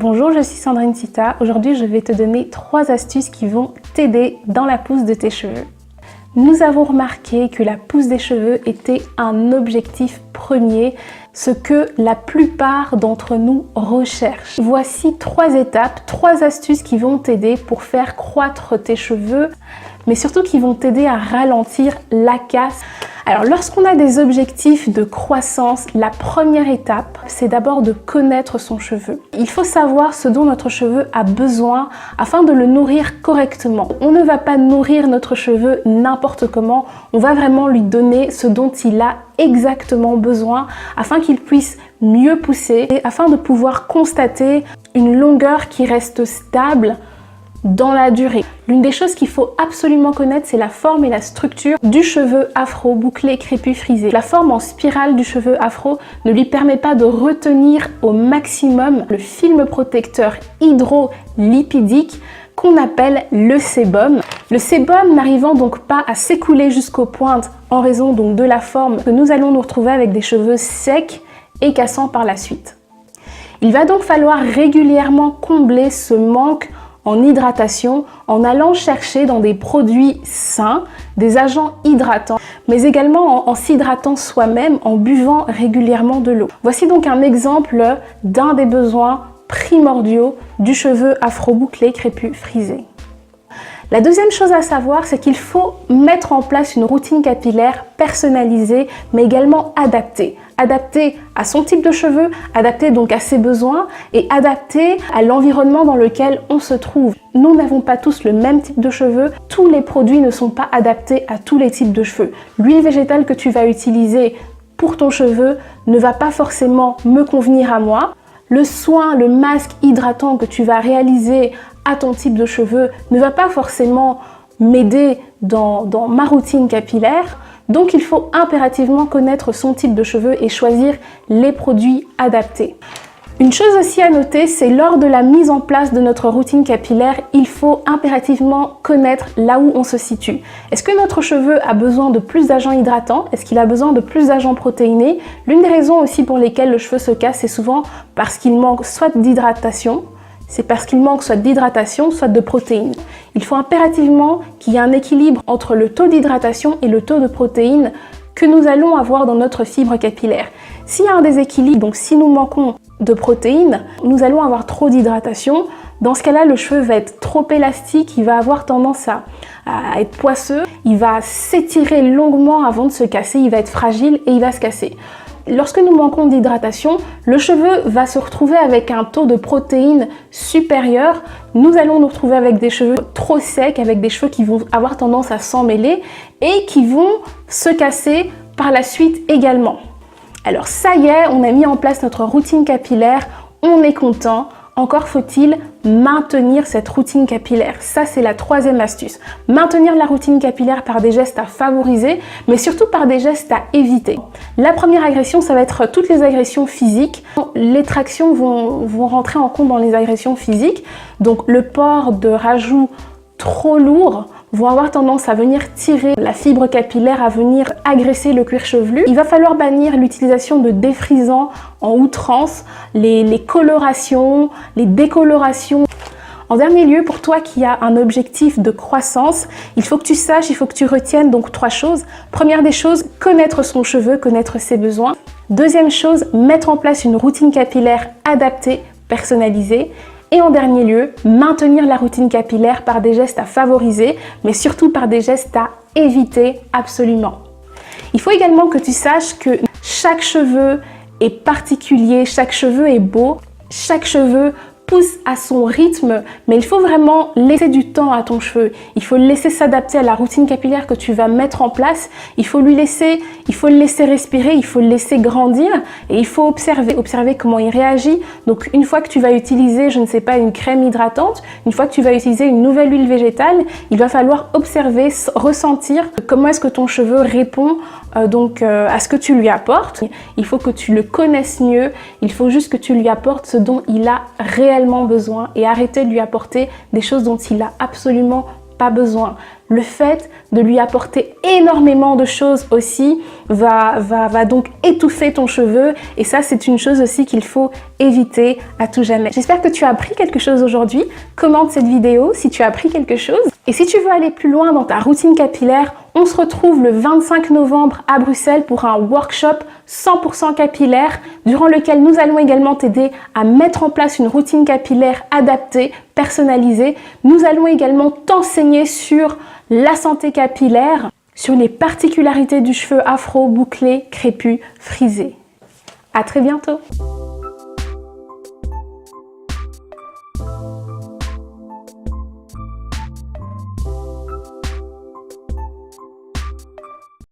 Bonjour, je suis Sandrine Sita. Aujourd'hui, je vais te donner 3 astuces qui vont t'aider dans la pousse de tes cheveux. Nous avons remarqué que la pousse des cheveux était un objectif premier, ce que la plupart d'entre nous recherchent. Voici 3 étapes, 3 astuces qui vont t'aider pour faire croître tes cheveux, mais surtout qui vont t'aider à ralentir la casse. Alors, lorsqu'on a des objectifs de croissance, la première étape, c'est d'abord de connaître son cheveu. Il faut savoir ce dont notre cheveu a besoin afin de le nourrir correctement. On ne va pas nourrir notre cheveu n'importe comment, on va vraiment lui donner ce dont il a exactement besoin afin qu'il puisse mieux pousser et afin de pouvoir constater une longueur qui reste stable dans la durée. L'une des choses qu'il faut absolument connaître, c'est la forme et la structure du cheveu afro, bouclé, crépus, frisé. La forme en spirale du cheveu afro ne lui permet pas de retenir au maximum le film protecteur hydrolipidique qu'on appelle le sébum. Le sébum n'arrivant donc pas à s'écouler jusqu'aux pointes en raison donc de la forme, que nous allons nous retrouver avec des cheveux secs et cassants par la suite. Il va donc falloir régulièrement combler ce manque en hydratation en allant chercher dans des produits sains, des agents hydratants, mais également en s'hydratant soi-même en buvant régulièrement de l'eau. Voici donc un exemple d'un des besoins primordiaux du cheveu afro-bouclé, crépus, frisé. La deuxième chose à savoir, c'est qu'il faut mettre en place une routine capillaire personnalisée, mais également adaptée. Adaptée à son type de cheveux, adaptée donc à ses besoins et adaptée à l'environnement dans lequel on se trouve. Nous n'avons pas tous le même type de cheveux, tous les produits ne sont pas adaptés à tous les types de cheveux. L'huile végétale que tu vas utiliser pour ton cheveu ne va pas forcément me convenir à moi. Le soin, le masque hydratant que tu vas réaliser à ton type de cheveux ne va pas forcément m'aider dans ma routine capillaire. Donc il faut impérativement connaître son type de cheveux et choisir les produits adaptés. Une chose aussi à noter, c'est lors de la mise en place de notre routine capillaire, il faut impérativement connaître là où on se situe. Est-ce que notre cheveu a besoin de plus d'agents hydratants? Est-ce qu'il a besoin de plus d'agents protéinés? L'une des raisons aussi pour lesquelles le cheveu se casse, c'est souvent parce qu'il manque soit d'hydratation, soit de protéines. Il faut impérativement qu'il y ait un équilibre entre le taux d'hydratation et le taux de protéines que nous allons avoir dans notre fibre capillaire. S'il y a un déséquilibre, donc si nous manquons de protéines, nous allons avoir trop d'hydratation. Dans ce cas-là, le cheveu va être trop élastique, il va avoir tendance à être poisseux, il va s'étirer longuement avant de se casser, il va être fragile et il va se casser. Lorsque nous manquons d'hydratation, le cheveu va se retrouver avec un taux de protéines supérieur. Nous allons nous retrouver avec des cheveux trop secs, avec des cheveux qui vont avoir tendance à s'emmêler et qui vont se casser par la suite également. Alors ça y est, on a mis en place notre routine capillaire, on est content. Encore faut-il maintenir cette routine capillaire. Ça, c'est la 3e astuce. Maintenir la routine capillaire par des gestes à favoriser, mais surtout par des gestes à éviter. La première agression, ça va être toutes les agressions physiques. Les tractions vont rentrer en compte dans les agressions physiques. Donc, le port de rajouts trop lourds vont avoir tendance à venir tirer la fibre capillaire, à venir agresser le cuir chevelu. Il va falloir bannir l'utilisation de défrisants en outrance, les colorations, les décolorations. En dernier lieu, pour toi qui as un objectif de croissance, il faut que tu saches, il faut que tu retiennes donc 3 choses. Première des choses, connaître son cheveu, connaître ses besoins. Deuxième chose, mettre en place une routine capillaire adaptée, personnalisée. Et en dernier lieu, maintenir la routine capillaire par des gestes à favoriser, mais surtout par des gestes à éviter absolument. Il faut également que tu saches que chaque cheveu est particulier, chaque cheveu est beau, chaque cheveu pousse à son rythme, mais il faut vraiment laisser du temps à ton cheveu. Il faut le laisser s'adapter à la routine capillaire que tu vas mettre en place. Il faut le laisser respirer, il faut le laisser grandir et il faut observer comment il réagit. Donc une fois que tu vas utiliser, je ne sais pas, une crème hydratante, une fois que tu vas utiliser une nouvelle huile végétale, il va falloir observer, ressentir comment est-ce que ton cheveu répond à ce que tu lui apportes. Il faut que tu le connaisses mieux, il faut juste que tu lui apportes ce dont il a réellement besoin et arrêter de lui apporter des choses dont il a absolument pas besoin. le fait de lui apporter énormément de choses aussi va donc étouffer ton cheveu et ça c'est une chose aussi qu'il faut éviter à tout jamais. J'espère que tu as appris quelque chose aujourd'hui. Commente cette vidéo si tu as appris quelque chose. Et si tu veux aller plus loin dans ta routine capillaire, on se retrouve le 25 novembre à Bruxelles pour un workshop 100% capillaire durant lequel nous allons également t'aider à mettre en place une routine capillaire adaptée, personnalisée. Nous allons également t'enseigner sur la santé capillaire, sur les particularités du cheveu afro, bouclé, crépus, frisé. À très bientôt!